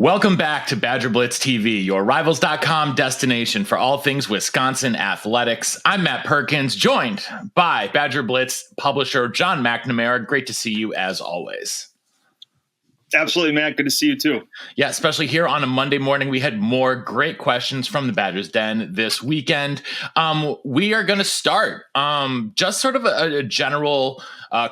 Welcome back to BadgerBlitz TV, your Rivals.com destination for all things Wisconsin athletics. I'm Matt Perkins, joined by BadgerBlitz publisher John McNamara. Great to see you as always. Absolutely, Matt. Good to see you too. Yeah, especially here on a Monday morning. We had more great questions from the Badgers Den this weekend. We are going to start just sort of a general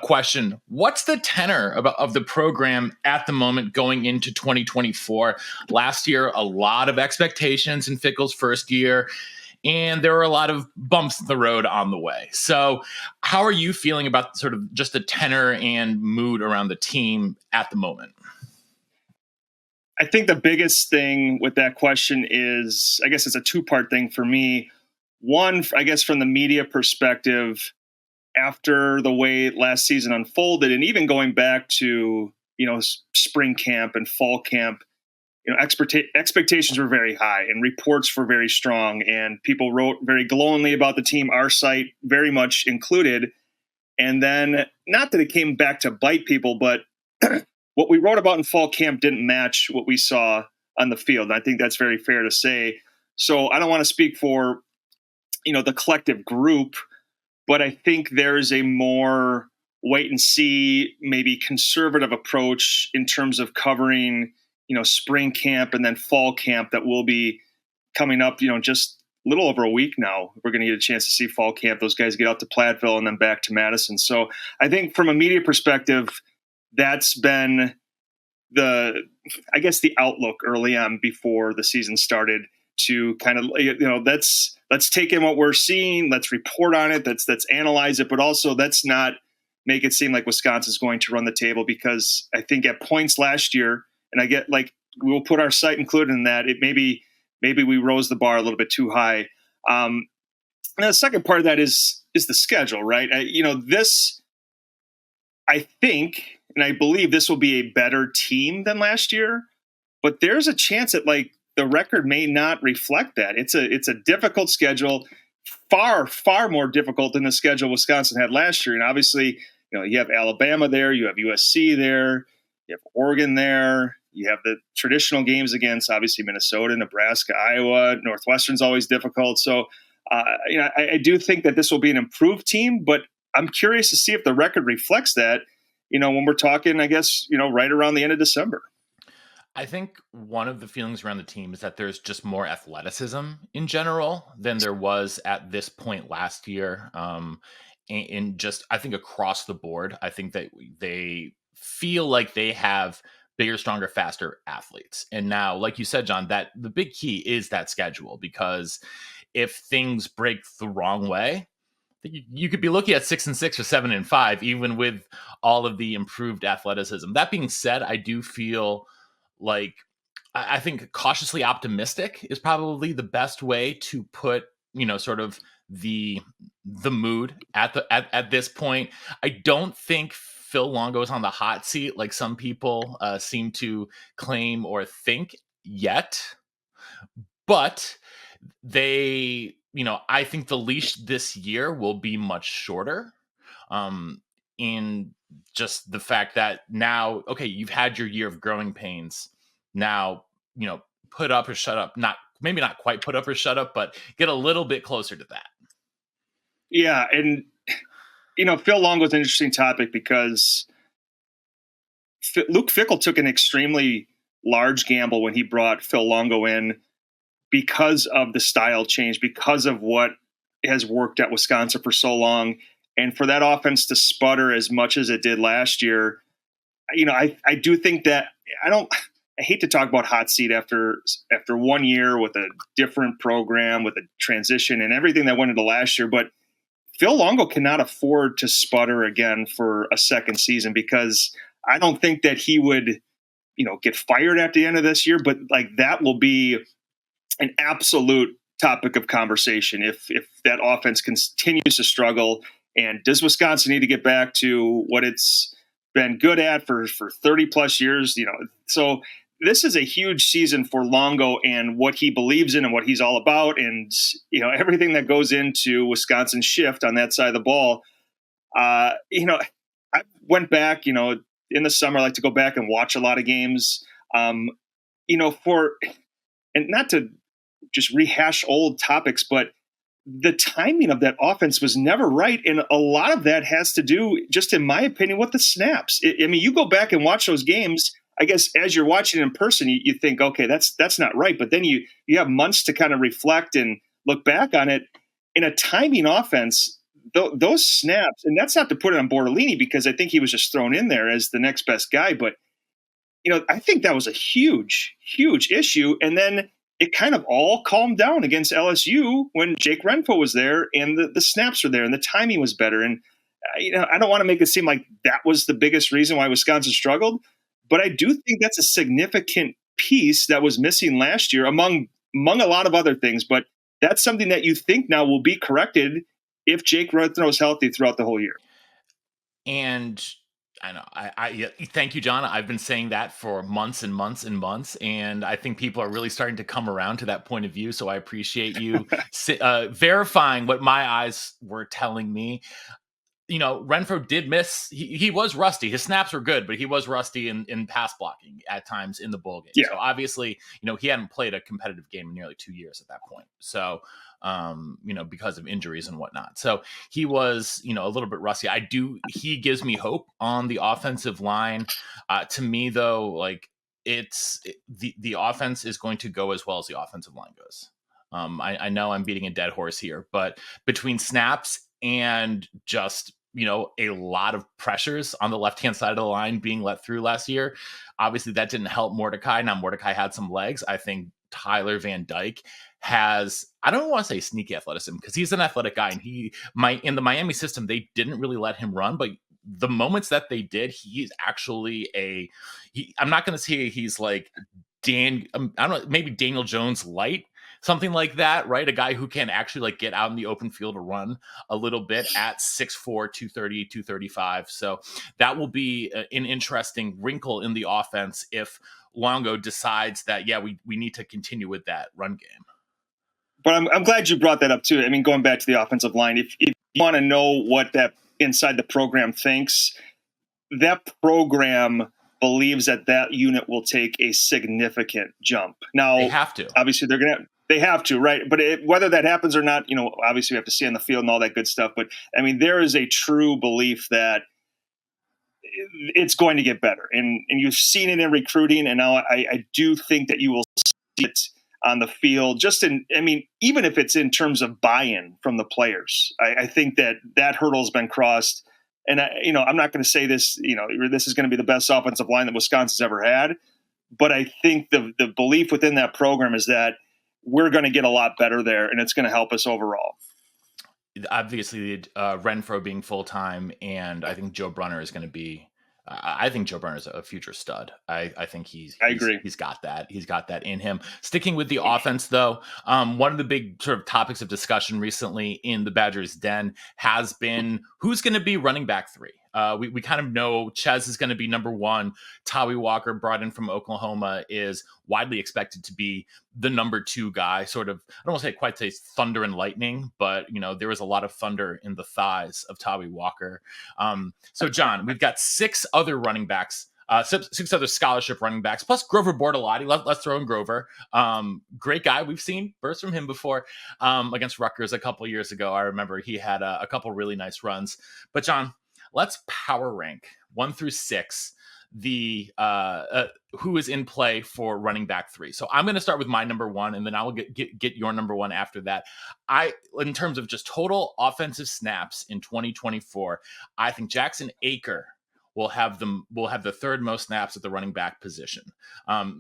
question. What's the tenor of the program at the moment going into 2024? Last year, a lot of expectations in Fickell's first year, and there were a lot of bumps in the road on the way. So how are you feeling about sort of just the tenor and mood around the team at the moment? I think the biggest thing with that question is, I guess it's a two-part thing for me. One, I guess from the media perspective, after the way last season unfolded, and even going back to, spring camp and fall camp, expectations were very high and reports were very strong, and people wrote very glowingly about the team, our site very much included. And then, not that it came back to bite people, but what we wrote about in fall camp didn't match what we saw on the field. And I think that's very fair to say. So I don't want to speak for, the collective group, but I think there's a more wait and see, maybe conservative approach in terms of covering, spring camp and then fall camp that will be coming up, just a little over a week now. We're going to get a chance to see fall camp. Those guys get out to Platteville and then back to Madison. So I think from a media perspective, that's been the outlook early on before the season started to kind of, let's take in what we're seeing. Let's report on it. Let's analyze it, but also let's not make it seem like Wisconsin's going to run the table, because I think at points last year, and I get we'll put our site included in that, it maybe we rose the bar a little bit too high. And the second part of that is the schedule, right? I think, and I believe this will be a better team than last year, but there's a chance that the record may not reflect that. It's a difficult schedule, far, far more difficult than the schedule Wisconsin had last year. And obviously, you have Alabama there, you have USC there, you have Oregon there, you have the traditional games against obviously Minnesota, Nebraska, Iowa, Northwestern's always difficult. So, I do think that this will be an improved team, but I'm curious to see if the record reflects that, when we're talking, I guess, right around the end of December. I think one of the feelings around the team is that there's just more athleticism in general than there was at this point last year. And just, I think across the board, I think that they feel like they have bigger, stronger, faster athletes. And now, like you said, John, that the big key is that schedule, because if things break the wrong way, you could be looking at 6-6 or 7-5, even with all of the improved athleticism. That being said, I do feel like I think cautiously optimistic is probably the best way to put, sort of the mood at this point. I don't think Phil Longo is on the hot seat like some people seem to claim or think yet, but they, I think the leash this year will be much shorter. In just the fact that now, okay, you've had your year of growing pains. Now, put up or shut up. Maybe not quite put up or shut up, but get a little bit closer to that. Yeah, and Phil Longo is an interesting topic because Luke Fickell took an extremely large gamble when he brought Phil Longo in, because of the style change, because of what has worked at Wisconsin for so long. And for that offense to sputter as much as it did last year, I do think that I hate to talk about hot seat after 1 year with a different program, with a transition and everything that went into last year. But Phil Longo cannot afford to sputter again for a second season, because I don't think that he would, get fired at the end of this year. But that will be an absolute topic of conversation if that offense continues to struggle. And does Wisconsin need to get back to what it's been good at for 30 plus years? So this is a huge season for Longo and what he believes in and what he's all about. And, everything that goes into Wisconsin's shift on that side of the ball. I went back, in the summer, I like to go back and watch a lot of games. for and not to just rehash old topics, but the timing of that offense was never right. And a lot of that has to do, just in my opinion, with the snaps. I mean, you go back and watch those games. I guess as you're watching it in person, you think, okay, that's not right. But then you have months to kind of reflect and look back on it. In a timing offense, those snaps, and that's not to put it on Bortolini because I think he was just thrown in there as the next best guy. But I think that was a huge, huge issue. And then it kind of all calmed down against LSU when Jake Renfro was there and the snaps were there and the timing was better. And, I don't want to make it seem like that was the biggest reason why Wisconsin struggled, but I do think that's a significant piece that was missing last year among a lot of other things. But that's something that you think now will be corrected if Jake Renfro is healthy throughout the whole year. And I know. Yeah, thank you, John. I've been saying that for months and months and months, and I think people are really starting to come around to that point of view. So I appreciate you verifying what my eyes were telling me. Renfro did miss. He was rusty. His snaps were good, but he was rusty in pass blocking at times in the bowl game. Yeah. So obviously, he hadn't played a competitive game in nearly 2 years at that point. So, because of injuries and whatnot. So he was, a little bit rusty. He gives me hope on the offensive line. To me, though, like the offense is going to go as well as the offensive line goes. I know I'm beating a dead horse here, but between snaps and just, a lot of pressures on the left-hand side of the line being let through last year, obviously that didn't help Mordecai. Now Mordecai had some legs. I think Tyler Van Dyke has, I don't want to say sneaky athleticism because he's an athletic guy, and in the Miami system, they didn't really let him run, but the moments that they did, he's actually I'm not going to say he's like I don't know, maybe Daniel Jones light, something like that, right? A guy who can actually like get out in the open field to run a little bit at 6'4", 230, 235. So that will be an interesting wrinkle in the offense if Longo decides that, we need to continue with that run game. But I'm glad you brought that up too. I mean, going back to the offensive line, if you want to know what that inside the program thinks, that program believes that unit will take a significant jump. Now, they have to. Obviously, they have to, right? But whether that happens or not, obviously we have to see on the field and all that good stuff. But I mean, there is a true belief that it's going to get better, and you've seen it in recruiting, and now I do think that you will see it on the field. Even if it's in terms of buy-in from the players, I think that hurdle has been crossed. And I'm not going to say this, this is going to be the best offensive line that Wisconsin's ever had, but I think the belief within that program is that we're going to get a lot better there, and it's going to help us overall. Obviously, Renfro being full-time, and I think Joe Brunner is going to be I think Joe Brunner is a future stud. I think I agree. He's got that. He's got that in him. Sticking with the offense, though, one of the big sort of topics of discussion recently in the Badgers' den has been who's going to be running back 3. We kind of know Ches is going to be number 1. Tawi Walker, brought in from Oklahoma, is widely expected to be the number 2 guy. Sort of, I don't want to say quite say thunder and lightning, but there was a lot of thunder in the thighs of Tawi Walker. So John, we've got 6 other running backs. 6 other scholarship running backs, plus Grover Bortolotti. Let's throw in Grover. Great guy. We've seen bursts from him before against Rutgers a couple years ago. I remember he had a couple really nice runs. But John, let's power rank 1 through 6 the who is in play for running back 3. So I'm going to start with my number 1, and then I will get your number 1 after that. In terms of just total offensive snaps in 2024, I think Jackson Aker will have the third most snaps at the running back position.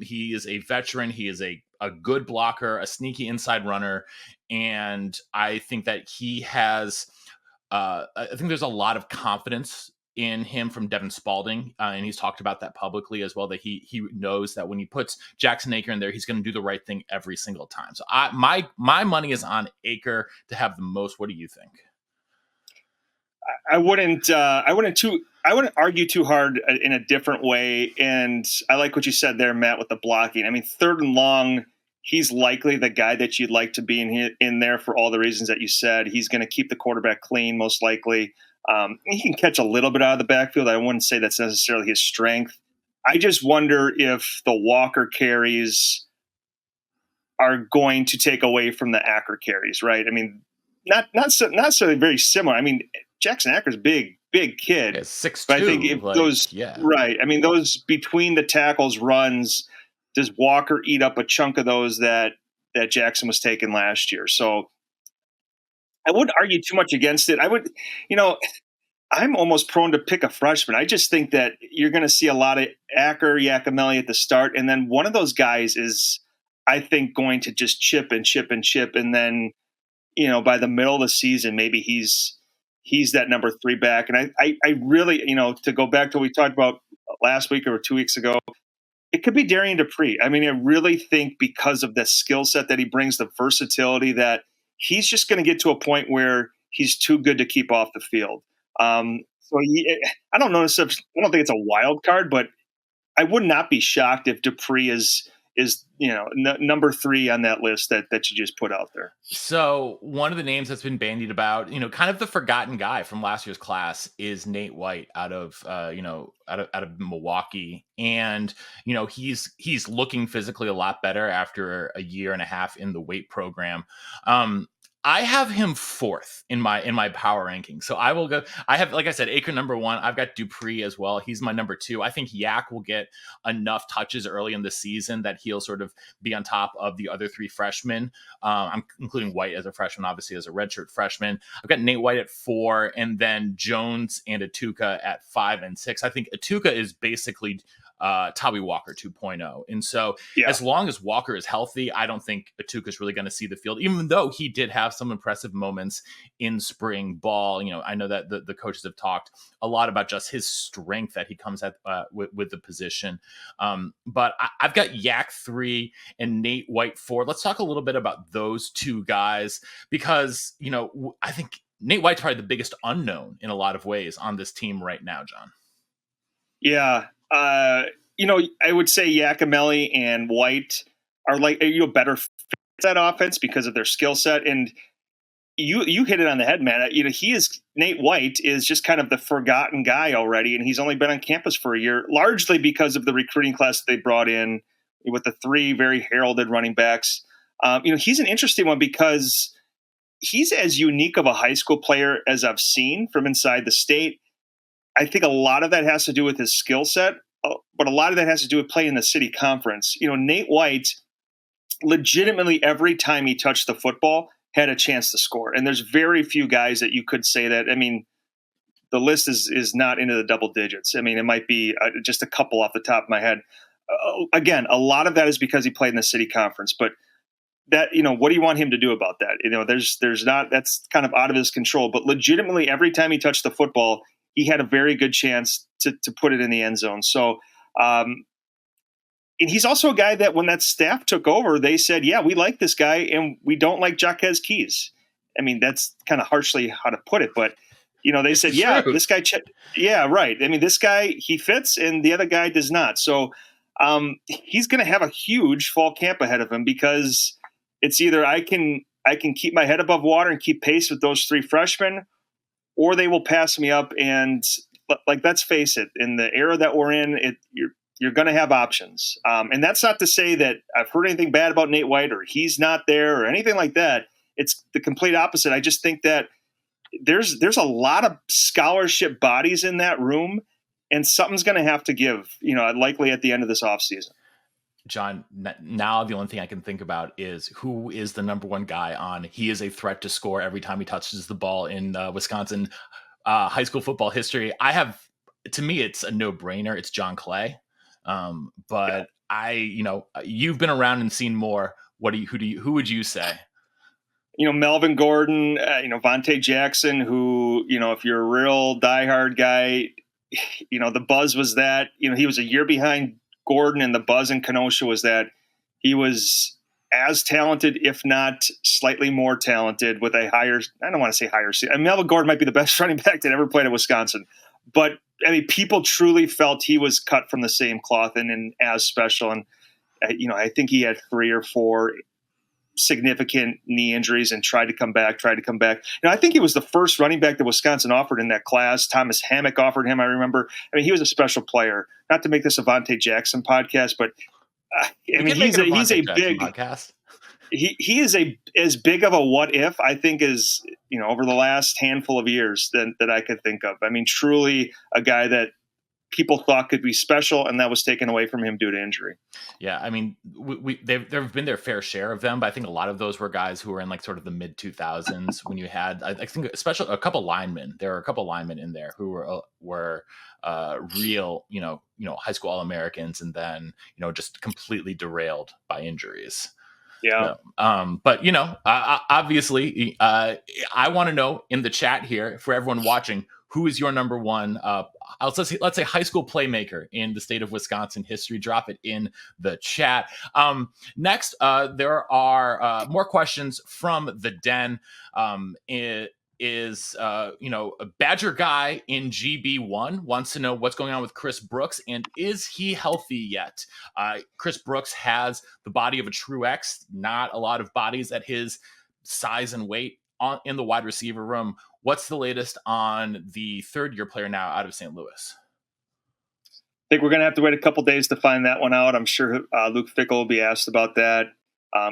He is a veteran. He is a good blocker, a sneaky inside runner, and I think that he has. I think there's a lot of confidence in him from Devin Spalding, and he's talked about that publicly as well, that he knows that when he puts Jackson Aker in there, he's going to do the right thing every single time. So my money is on Aker to have the most. What do you think? I wouldn't argue too hard in a different way, and I like what you said there, Matt, with the blocking. I mean, 3rd and long, he's likely the guy that you'd like to be in there for all the reasons that you said. He's going to keep the quarterback clean, most likely. He can catch a little bit out of the backfield. I wouldn't say that's necessarily his strength. I just wonder if the Walker carries are going to take away from the Acker carries, right? I mean, not so very similar. I mean, Jackson Acker's big kid, Yeah, six but I think two, if like, those yeah. right, I mean those between the tackles runs, does Walker eat up a chunk of those that Jackson was taking last year? So I wouldn't argue too much against it. I would, you know, I'm almost prone to pick a freshman. I just think that you're going to see a lot of Acker, Yakimelli at the start, and then one of those guys is, I think, going to just chip and chip and chip, and then by the middle of the season, maybe he's that number 3 back. And I really, to go back to what we talked about last week or 2 weeks ago, it could be Darian Dupree. I mean, I really think because of the skill set that he brings, the versatility, that he's just going to get to a point where he's too good to keep off the field. I don't know. I don't think it's a wild card, but I would not be shocked if Dupree is number 3 on that list that you just put out there. So one of the names that's been bandied about, kind of the forgotten guy from last year's class is Nate White out of Milwaukee. And, he's looking physically a lot better after a year and a half in the weight program. I have him 4th in my power ranking. So I will go. I have, like I said, Aker number 1. I've got Dupree as well. He's my number 2. I think Yak will get enough touches early in the season that he'll sort of be on top of the other 3 freshmen. I'm including White as a freshman, obviously as a redshirt freshman. I've got Nate White at 4, and then Jones and Atuka at 5 and 6. I think Atuka is basically Tawi Walker 2.0. And so as long as Walker is healthy, I don't think Atuka is really going to see the field, even though he did have some impressive moments in spring ball. I know that the coaches have talked a lot about just his strength that he comes at with the position. But I've got Yak 3 and Nate White 4. Let's talk a little bit about those 2 guys, because, I think Nate White's probably the biggest unknown in a lot of ways on this team right now, John. Yeah. I would say Yakimelli and White are better fit that offense because of their skill set. And you hit it on the head, man. Nate White is just kind of the forgotten guy already, and he's only been on campus for a year, largely because of the recruiting class that they brought in with the 3 very heralded running backs. He's an interesting one because he's as unique of a high school player as I've seen from inside the state. I think a lot of that has to do with his skill set, but a lot of that has to do with playing in the city conference. Nate White, legitimately every time he touched the football, had a chance to score. And there's very few guys that you could say that. I mean, the list is not into the double digits. I mean, it might be just a couple off the top of my head. Again, a lot of that is because he played in the city conference, but that, what do you want him to do about that? There's not, that's kind of out of his control, but legitimately every time he touched the football, he had a very good chance to put it in the end zone. So, and he's also a guy that when that staff took over, they said, yeah, we like this guy and we don't like Jaquez Keys. I mean, that's kind of harshly how to put it, but they said, yeah, this guy, yeah, right. I mean, this guy, he fits and the other guy does not. So he's going to have a huge fall camp ahead of him, because it's either I can keep my head above water and keep pace with those 3 freshmen, or they will pass me up. And let's face it, in the era that we're in, you're going to have options. And that's not to say that I've heard anything bad about Nate White or he's not there or anything like that. It's the complete opposite. I just think that there's a lot of scholarship bodies in that room, and something's going to have to give, likely at the end of this offseason. John, now the only thing I can think about is who is the number 1 guy on He is a threat to score every time he touches the ball in Wisconsin high school football history. To me, it's a no-brainer. It's John Clay. But you've been around and seen more. Who would you say? Melvin Gordon, Vontae Jackson, who, if you're a real diehard guy, the buzz was that, he was a year behind Gordon, and the buzz in Kenosha was that he was as talented, if not slightly more talented, with a higher, I don't want to say higher. I mean, Melvin Gordon might be the best running back that ever played at Wisconsin. But, I mean, people truly felt he was cut from the same cloth and as special. And, I think he had 3 or 4 significant knee injuries and tried to come back. I think he was the first running back that Wisconsin offered in that class. Thomas Hammock offered him, I remember. I mean, he was a special player. Not to make this a Vontae Jackson podcast, but he's a big podcast. He is as big of a what if, I think, as over the last handful of years that I could think of. I mean, truly a guy that people thought could be special, and that was taken away from him due to injury. Yeah, I mean, there have been their fair share of them, but I think a lot of those were guys who were in like sort of the mid 2000s when you had, I think, especially a couple linemen. There were a couple linemen in there who were real, high school All-Americans, and then just completely derailed by injuries. Yeah. But obviously, I want to know in the chat here for everyone watching, who is your number one? Let's say high school playmaker in the state of Wisconsin history. Drop it in the chat. Next, there are more questions from the Den. A Badger guy in GB1 wants to know what's going on with Chris Brooks and is he healthy yet? Chris Brooks has the body of a true X, not a lot of bodies at his size and weight in the wide receiver room. What's the latest on the third-year player now out of St. Louis? I think we're going to have to wait a couple days to find that one out. I'm sure Luke Fickell will be asked about that,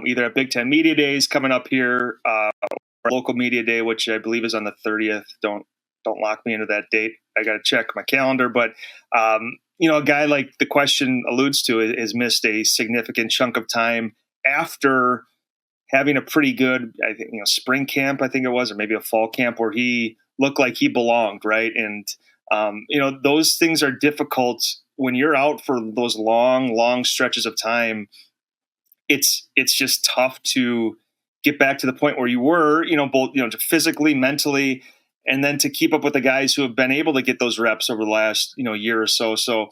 either at Big Ten Media Days coming up here, or local media day, which I believe is on the 30th. Don't lock me into that date. I got to check my calendar. But a guy like the question alludes to has missed a significant chunk of time after having a pretty good, I think, spring camp, I think it was, or maybe a fall camp where he looked like he belonged, right? And those things are difficult when you're out for those long stretches of time. It's just tough to get back to the point where you were, both, physically, mentally, and then to keep up with the guys who have been able to get those reps over the last, year or so. So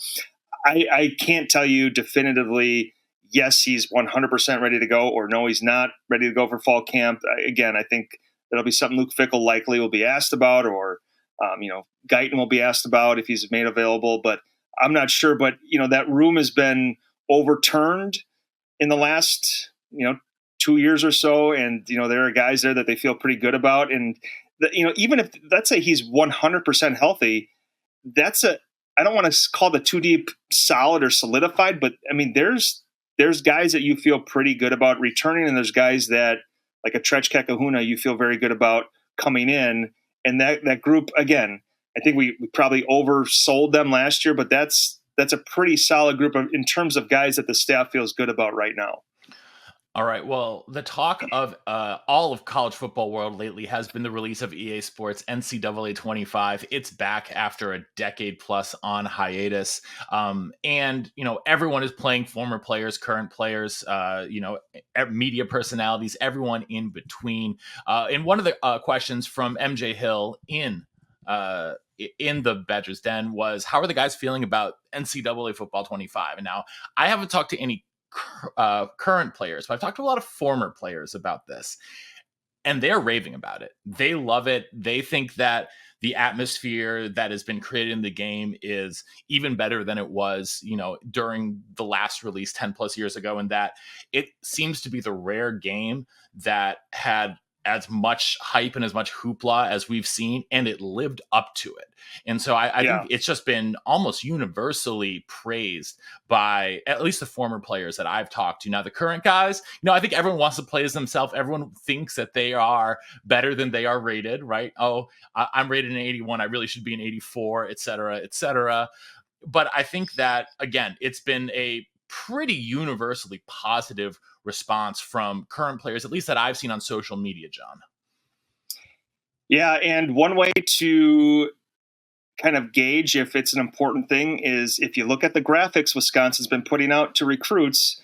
I can't tell you definitively, yes, he's 100% ready to go, or no, he's not ready to go for fall camp. Again, I think that'll be something Luke Fickell likely will be asked about, or, Guyton will be asked about if he's made available, but I'm not sure. But, that room has been overturned in the last, 2 years or so. And, there are guys there that they feel pretty good about. And, even if, let's say he's 100% healthy, I don't want to call the too deep solid or solidified, but I mean, there's guys that you feel pretty good about returning, and there's guys that, like a Trech Kekahuna, you feel very good about coming in. And that group, again, I think we probably oversold them last year, but that's a pretty solid group in terms of guys that the staff feels good about right now. All right. Well, the talk of all of college football world lately has been the release of EA Sports NCAA 25. It's back after a decade plus on hiatus. And, everyone is playing former players, current players, media personalities, everyone in between. And one of the questions from MJ Hill in the Badgers Den was, how are the guys feeling about NCAA Football 25? And now I haven't talked to any current players, but I've talked to a lot of former players about this, and they're raving about it. They love it. They think that the atmosphere that has been created in the game is even better than it was, during the last release 10 plus years ago, and that it seems to be the rare game that had as much hype and as much hoopla as we've seen, and it lived up to it. And so I think it's just been almost universally praised by at least the former players that I've talked to. Now, the current guys, I think everyone wants to play as themselves. Everyone thinks that they are better than they are rated, right? Oh, I'm rated an 81. I really should be an 84, et cetera, et cetera. But I think that, again, it's been a pretty universally positive response from current players, at least that I've seen on social media, John. Yeah, and one way to kind of gauge if it's an important thing is if you look at the graphics Wisconsin's been putting out to recruits,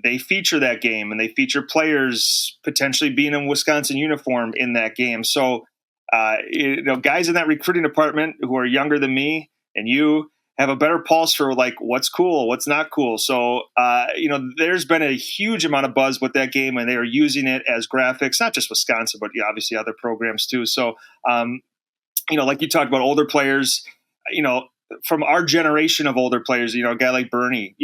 they feature that game, and they feature players potentially being in Wisconsin uniform in that game. So, guys in that recruiting department who are younger than me and you have a better pulse for like what's cool, what's not cool. So, there's been a huge amount of buzz with that game, and they are using it as graphics, not just Wisconsin, but obviously other programs too. So, like you talked about older players, from our generation of older players, a guy like Bernie,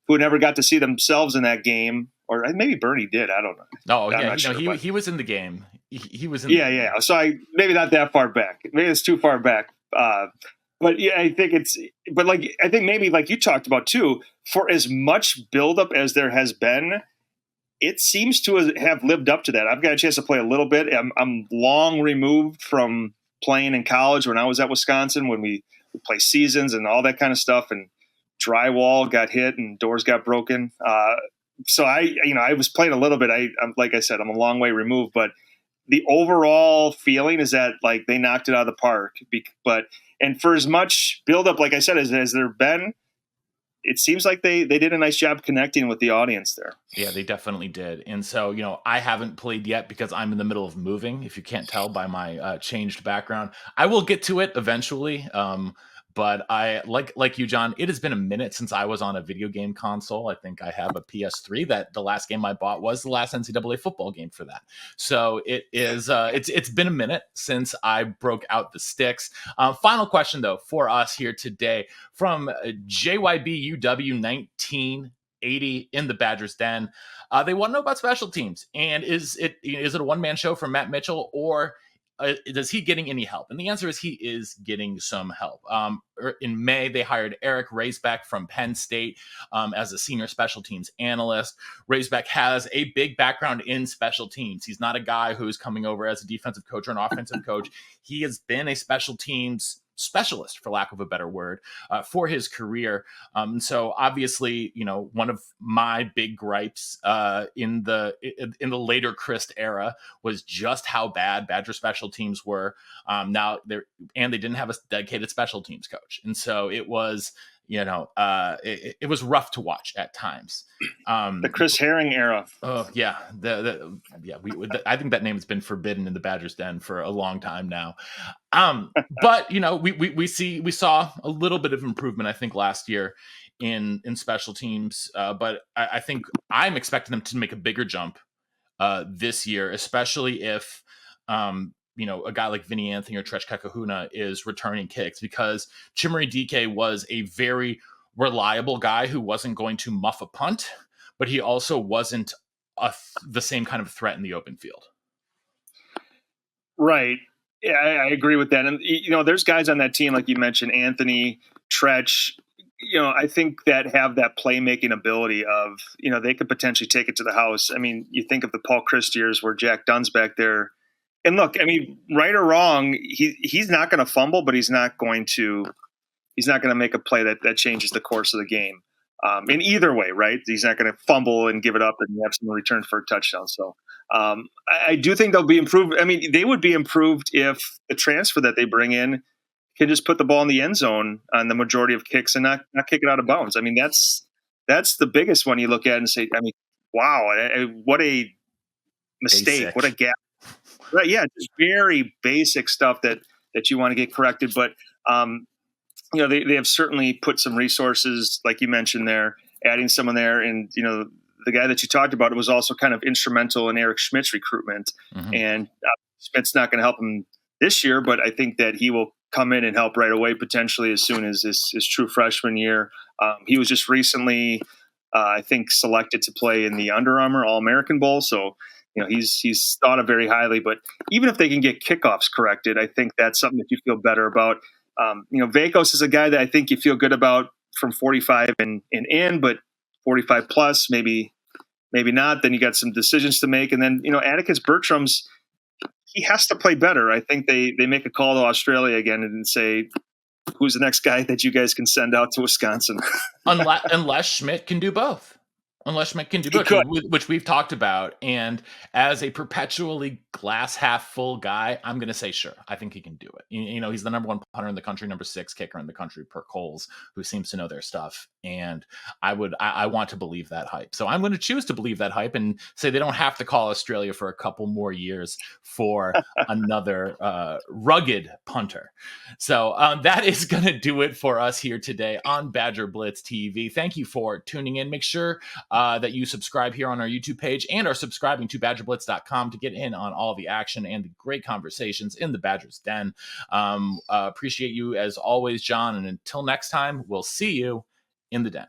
who never got to see themselves in that game, or maybe Bernie did. I don't know. Oh I'm yeah, not sure. he was in the game. He was in. Yeah. So maybe not that far back. Maybe it's too far back. But yeah, I think but like, I think maybe like you talked about too, for as much buildup as there has been, it seems to have lived up to that. I've got a chance to play a little bit. I'm long removed from playing in college when I was at Wisconsin, when we play seasons and all that kind of stuff, and drywall got hit and doors got broken. So I was playing a little bit. I'm like I said, I'm a long way removed, but the overall feeling is that like they knocked it out of the park. And for as much buildup, like I said, as there been, it seems like they did a nice job connecting with the audience there. Yeah, they definitely did. And so, I haven't played yet because I'm in the middle of moving. If you can't tell by my changed background, I will get to it eventually. But I like you, John. It has been a minute since I was on a video game console. I think I have a PS3. That the last game I bought was the last NCAA football game for that. So it is. It's been a minute since I broke out the sticks. Final question though for us here today from JYBUW 1980 in the Badgers Den. They want to know about special teams, and is it a one-man show from Matt Mitchell, or is he getting any help? And the answer is he is getting some help. In May, they hired Eric Raisbeck from Penn State as a senior special teams analyst. Raisbeck has a big background in special teams. He's not a guy who's coming over as a defensive coach or an offensive coach. He has been a special teams specialist, for lack of a better word, for his career. So obviously, one of my big gripes in the later Christ era was just how bad Badger special teams were. They didn't have a dedicated special teams coach, and so it was. It was rough to watch at times. The Chris Herring era. Oh yeah, I think that name has been forbidden in the Badgers Den for a long time now. But we saw a little bit of improvement, I think, last year in special teams. But I think I'm expecting them to make a bigger jump this year, especially if a guy like Vinny Anthony or Tresh Kakahuna is returning kicks, because Chimere Dike was a very reliable guy who wasn't going to muff a punt, but he also wasn't the same kind of threat in the open field. Right. Yeah, I agree with that. And, there's guys on that team, like you mentioned, Anthony, Tresh, I think that have that playmaking ability of, they could potentially take it to the house. I mean, you think of the Paul Christ years where Jack Dunn's back there. And look, I mean, right or wrong, he's not going to fumble, but he's not going to make a play that changes the course of the game. In either way, right? He's not going to fumble and give it up and have someone return for a touchdown. So I do think they'll be improved. I mean, they would be improved if the transfer that they bring in can just put the ball in the end zone on the majority of kicks and not kick it out of bounds. I mean, that's the biggest one you look at and say, I mean, wow, what a mistake, Basic. What a gap. Right, yeah, just very basic stuff that you want to get corrected. But they have certainly put some resources, like you mentioned there, adding someone there, and the guy that you talked about was also kind of instrumental in Eric Schmidt's recruitment. Mm-hmm. And Schmidt's not going to help him this year, but I think that he will come in and help right away, potentially as soon as his true freshman year. He was just recently, I think, selected to play in the Under Armour All-American Bowl, so. He's thought of very highly, but even if they can get kickoffs corrected, I think that's something that you feel better about. Vakos is a guy that I think you feel good about from 45 and in, but 45 plus, maybe not. Then you got some decisions to make. And then, Atticus Bertram's, he has to play better. I think they make a call to Australia again and say, who's the next guy that you guys can send out to Wisconsin? Unless Schmidt can do both. Unless Schmidt can do both, which we've talked about. And as a perpetually glass half full guy, I'm going to say, sure, I think he can do it. He's the number one punter in the country, number 6 kicker in the country per Coles, who seems to know their stuff. And I want to believe that hype. So I'm going to choose to believe that hype and say they don't have to call Australia for a couple more years for another rugged punter. So that is going to do it for us here today on BadgerBlitz TV. Thank you for tuning in. Make sure that you subscribe here on our YouTube page and are subscribing to BadgerBlitz.com to get in on all the action and the great conversations in the Badgers Den. Appreciate you as always, John. And until next time, we'll see you in the Den.